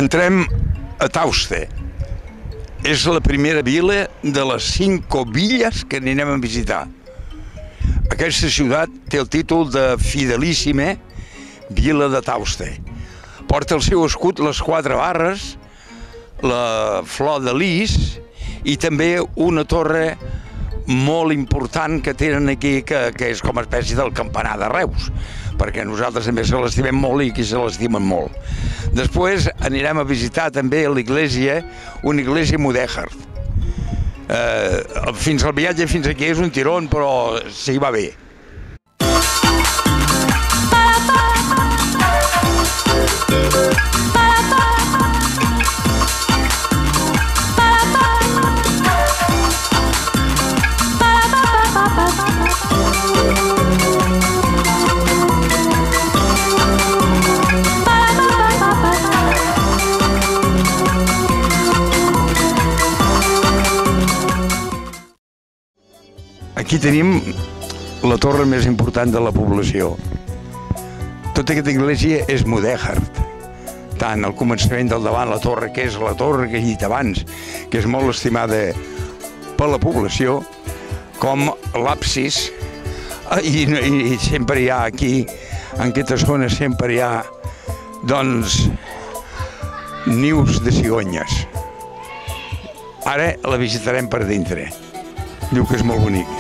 Entrem a Tauste. És la primera vila de les 5 villes que anirem a visitar. Aquesta ciutat té el títol de Fidelissime Vila de Tauste. Porta el seu escut les 4 barres, la flor de lis i també una torre molt important que tenen aquí, que és com a espècie del campanar de Reus, perquè nosaltres també se l'estimem molt i aquí se l'estimen molt. Després anirem a visitar també l'església, una església mudèjar. Fins al viatge fins aquí és un tirón, però s'hi va bé. Aquí tenim la torre més important de la població. Tota aquesta església és mudèjar. Tant al començament del davant, la torre, que és la torre que he dit abans, que és molt estimada per la població, com l'absis. I sempre hi ha aquí, en aquesta zona, sempre hi ha, doncs, nius de cigonyes. Ara la visitarem per dintre. Diu que és molt bonic.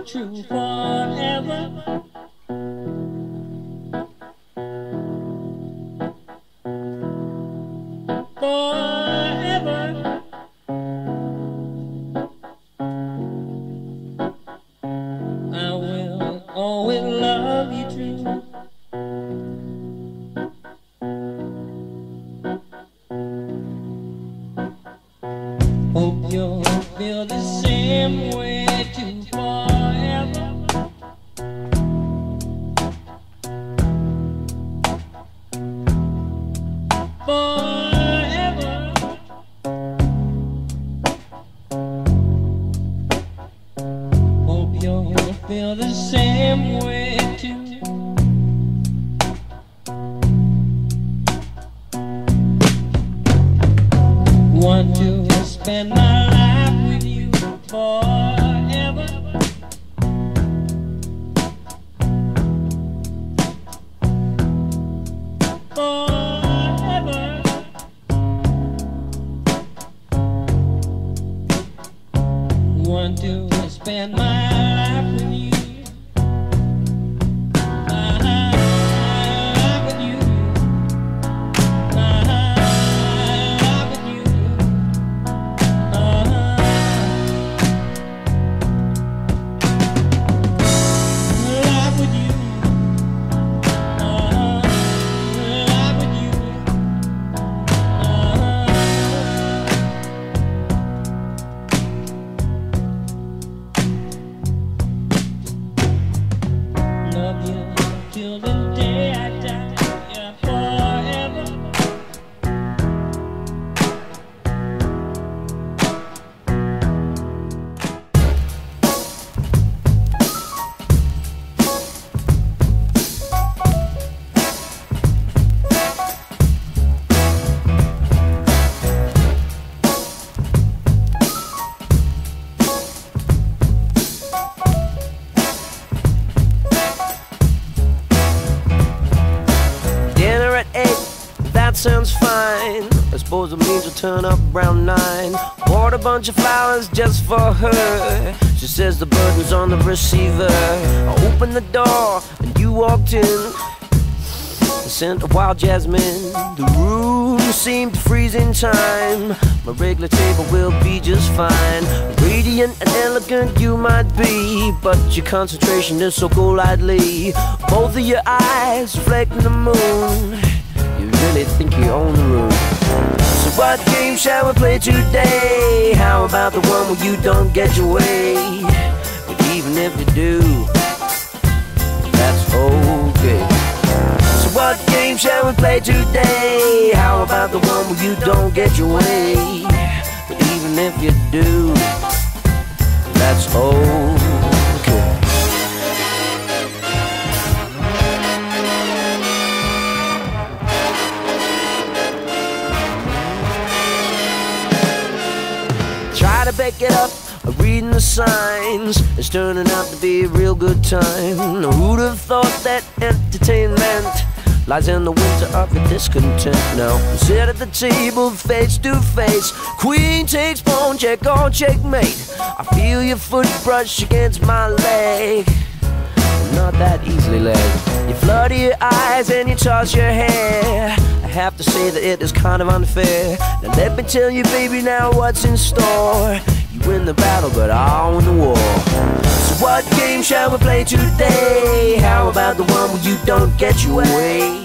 true forever. Forever. I will always love same way too. Want to spend my life with you forever. Forever. Want to spend my life with you. With you. With you. Life with you. Life with you. Love you till the day I die, yeah, forever. Dinner at 8, that sounds fine. I suppose it means we'll turn up around 9. Bought a bunch of flowers just for her. She says the burden's on the receiver. I opened the door and you walked in. The scent of wild jasmine. The room seemed to freeze in time. My regular table will be just fine. Radiant and elegant you might be, but your concentration is so golightly. Both of your eyes reflecting the moon. You really think you own the room. So what game shall we play today? How about the one where you don't get your way? But even if you do, that's okay. So what game shall we play today? How about the one where you don't get your way? But even if you do, that's okay. Try to back it up, reading the signs. It's turning out to be a real good time. Who'd have thought that entertainment lies in the winter of your discontent? Now sit at the table face to face. Queen takes pawn, check on checkmate. I feel your foot brush against my leg. Not that easily led. You flutter your eyes and you toss your hair. I have to say that it is kind of unfair. Now let me tell you, baby, now what's in store. You win the battle, but I'll win the war. So what game shall we play today? How about the one where you don't get your way?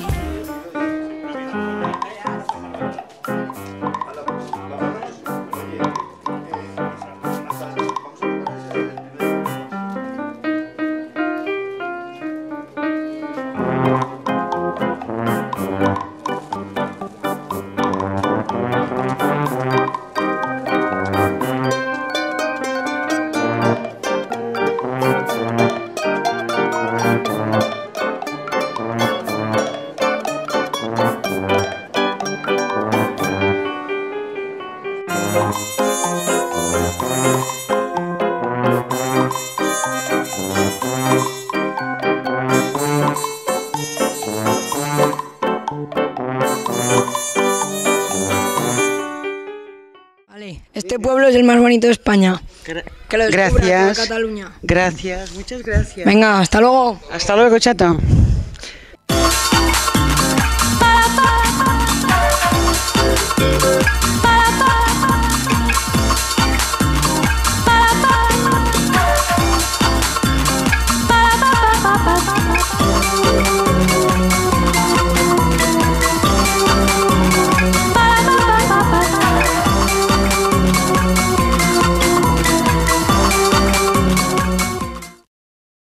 Vale, este pueblo es el más bonito de España. Que lo descubras por Gracias. Cataluña. Gracias, muchas gracias. Venga, hasta luego. Hasta luego, chato.